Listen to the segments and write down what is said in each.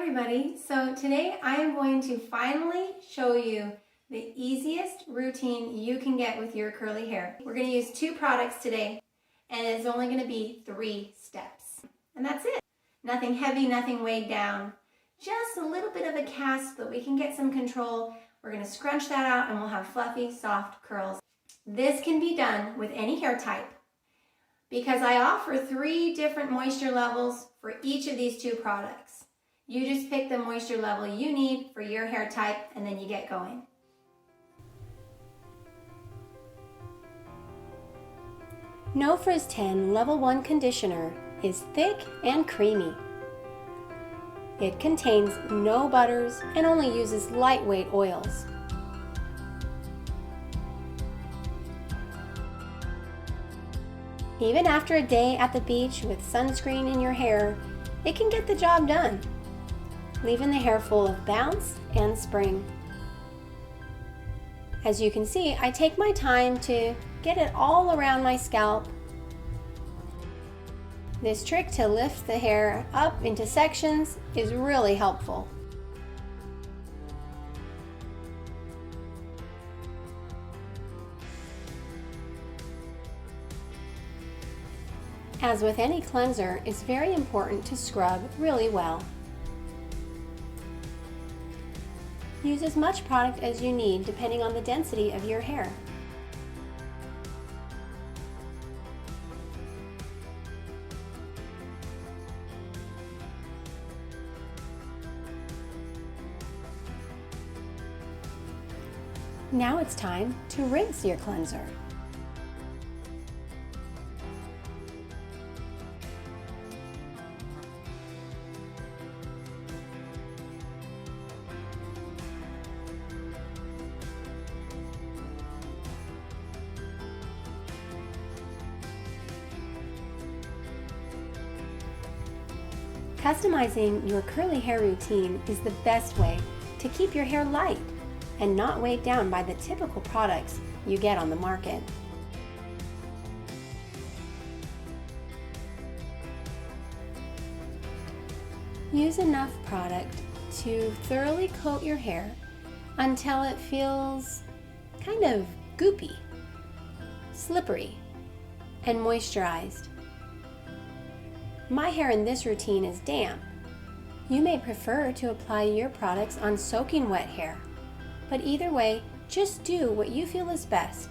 everybody. So today I am going to finally show you the easiest routine you can get with your curly hair. We're going to use 2 products today and it's only going to be 3 steps. And that's it. Nothing heavy, nothing weighed down. Just a little bit of a cast so that we can get some control. We're going to scrunch that out and we'll have fluffy, soft curls. This can be done with any hair type because I offer 3 different moisture levels for each of these 2 products. You just pick the moisture level you need for your hair type and then you get going. No Frizz 10 Level 1 Conditioner is thick and creamy. It contains no butters and only uses lightweight oils. Even after a day at the beach with sunscreen in your hair, it can get the job done, leaving the hair full of bounce and spring. As you can see, I take my time to get it all around my scalp. This trick to lift the hair up into sections is really helpful. As with any cleanser, it's very important to scrub really well. Use as much product as you need depending on the density of your hair. Now it's time to rinse your cleanser. Customizing your curly hair routine is the best way to keep your hair light and not weighed down by the typical products you get on the market. Use enough product to thoroughly coat your hair until it feels kind of goopy, slippery, and moisturized. My hair in this routine is damp. You may prefer to apply your products on soaking wet hair, but either way, just do what you feel is best.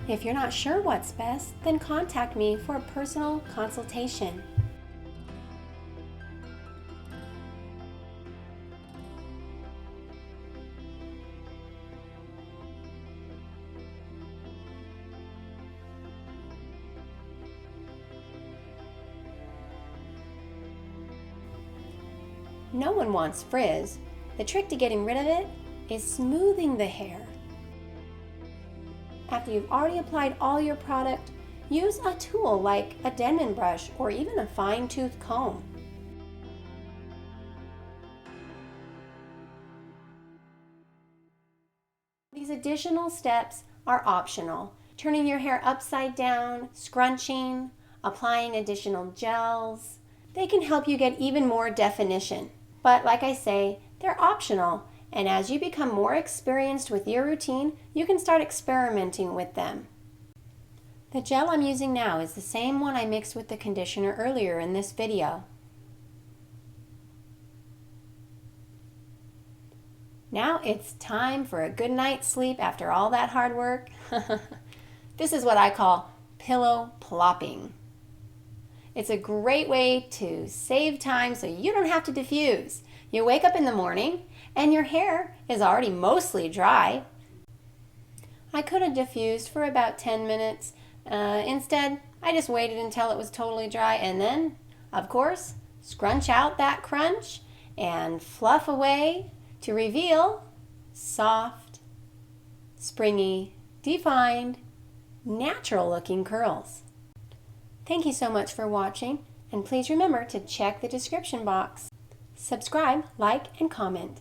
If you're not sure what's best, then contact me for a personal consultation. No one wants frizz. The trick to getting rid of it is smoothing the hair. After you've already applied all your product, use a tool like a Denman brush or even a fine-tooth comb. These additional steps are optional. Turning your hair upside down, scrunching, applying additional gels. They can help you get even more definition. But like I say, they're optional, and as you become more experienced with your routine, you can start experimenting with them. The gel I'm using now is the same one I mixed with the conditioner earlier in this video. Now it's time for a good night's sleep after all that hard work. This is what I call pillow plopping. It's a great way to save time so you don't have to diffuse. You wake up in the morning and your hair is already mostly dry. I could have diffused for about 10 minutes. Instead, I just waited until it was totally dry and then, of course, scrunch out that crunch and fluff away to reveal soft, springy, defined, natural-looking curls. Thank you so much for watching, and please remember to check the description box. Subscribe, like, and comment.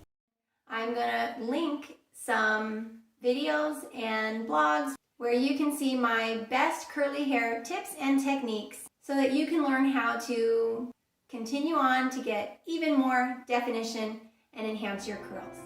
I'm going to link some videos and blogs where you can see my best curly hair tips and techniques so that you can learn how to Continue on to get even more definition and enhance your curls.